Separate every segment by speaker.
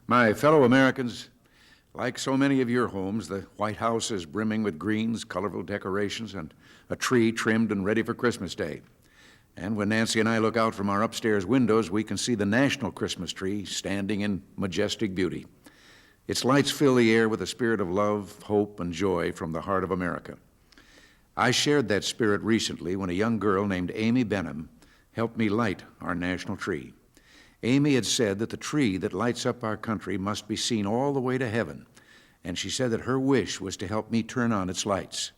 Speaker 1: My fellow Americans, like so many of your homes, the White House is brimming with greens, colorful decorations, and a tree trimmed and ready for Christmas Day. And when Nancy and I look out from our upstairs windows, we can see the national Christmas tree standing in majestic beauty. Its lights fill the air with a spirit of love, hope, and joy from the heart of America. I shared that spirit recently when a young girl named Amy Benham helped me light our national tree. Amy had said that the tree that lights up our country must be seen all the way to heaven, and she said that her wish was to help me turn on its lights.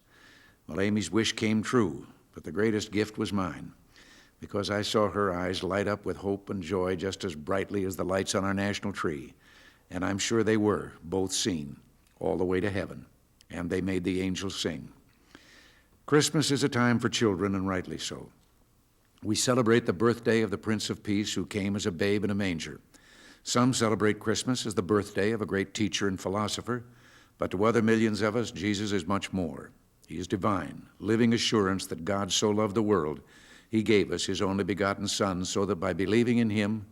Speaker 1: Well, Amy's wish came true, but the greatest gift was mine, because I saw her eyes light up with hope and joy just as brightly as the lights on our national tree, and I'm sure they were both seen all the way to heaven, and they made the angels sing. Christmas is a time for children, and rightly so. We celebrate the birthday of the Prince of Peace who came as a babe in a manger. Some celebrate Christmas as the birthday of a great teacher and philosopher, but to other millions of us, Jesus is much more. He is divine, living assurance that God so loved the world, he gave us his only begotten Son, so that by believing in him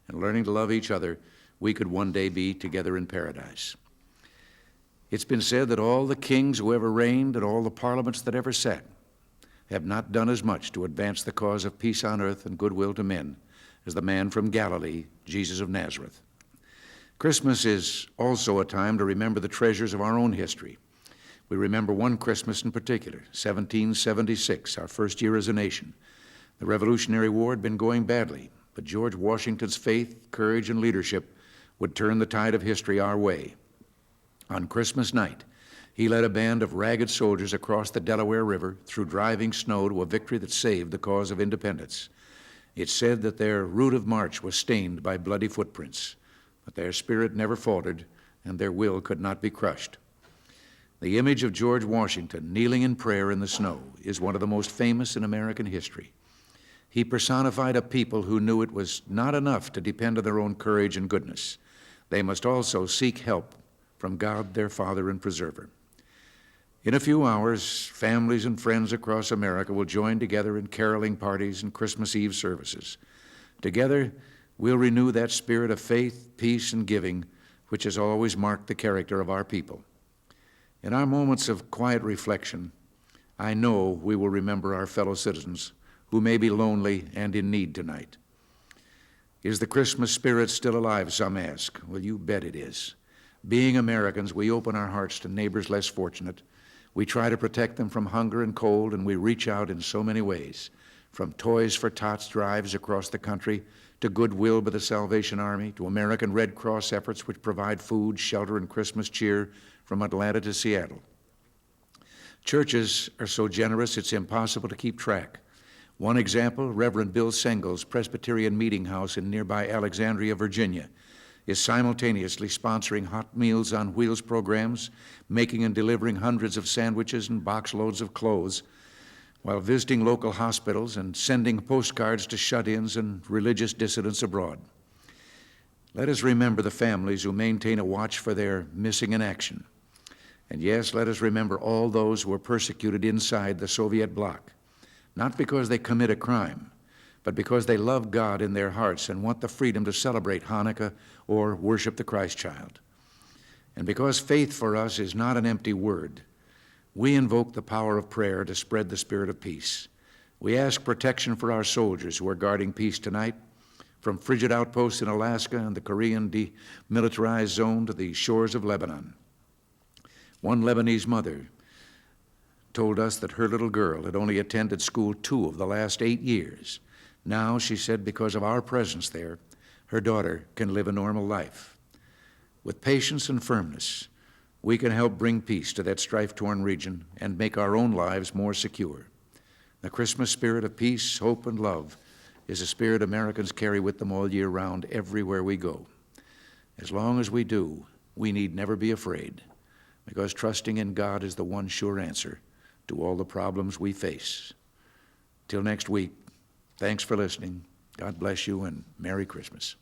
Speaker 1: and learning to love each other, we could one day be together in paradise. It's been said that all the kings who ever reigned and all the parliaments that ever sat have not done as much to advance the cause of peace on earth and goodwill to men as the man from Galilee, Jesus of Nazareth. Christmas is also a time to remember the treasures of our own history. We remember one Christmas in particular, 1776, our first year as a nation. The Revolutionary War had been going badly, but George Washington's faith, courage, and leadership would turn the tide of history our way. On Christmas night, he led a band of ragged soldiers across the Delaware River through driving snow to a victory that saved the cause of independence. It's said that their route of march was stained by bloody footprints, but their spirit never faltered and their will could not be crushed. The image of George Washington kneeling in prayer in the snow is one of the most famous in American history. He personified a people who knew it was not enough to depend on their own courage and goodness. They must also seek help from God, their Father and Preserver. In a few hours, families and friends across America will join together in caroling parties and Christmas Eve services. Together, we'll renew that spirit of faith, peace, and giving, which has always marked the character of our people. In our moments of quiet reflection, I know we will remember our fellow citizens who may be lonely and in need tonight. Is the Christmas spirit still alive, some ask? Well, you bet it is. Being Americans, we open our hearts to neighbors less fortunate. We try to protect them from hunger and cold, and we reach out in so many ways, from Toys for Tots drives across the country to Goodwill by the Salvation Army to American Red Cross efforts which provide food, shelter, and Christmas cheer from Atlanta to Seattle. Churches are so generous it's impossible to keep track. One example, Reverend Bill Sengel's Presbyterian Meeting House in nearby Alexandria, Virginia, is simultaneously sponsoring Hot Meals on Wheels programs, making and delivering hundreds of sandwiches and box loads of clothes, while visiting local hospitals and sending postcards to shut-ins and religious dissidents abroad. Let us remember the families who maintain a watch for their missing in action. And yes, let us remember all those who were persecuted inside the Soviet bloc, not because they commit a crime, but because they love God in their hearts and want the freedom to celebrate Hanukkah or worship the Christ child. And because faith for us is not an empty word, we invoke the power of prayer to spread the spirit of peace. We ask protection for our soldiers who are guarding peace tonight, from frigid outposts in Alaska and the Korean demilitarized zone to the shores of Lebanon. One Lebanese mother told us that her little girl had only attended school 2 of the last 8 years. Now, she said, because of our presence there, her daughter can live a normal life. With patience and firmness, we can help bring peace to that strife-torn region and make our own lives more secure. The Christmas spirit of peace, hope, and love is a spirit Americans carry with them all year round everywhere we go. As long as we do, we need never be afraid, because trusting in God is the one sure answer to all the problems we face. Till next week, thanks for listening. God bless you, and Merry Christmas.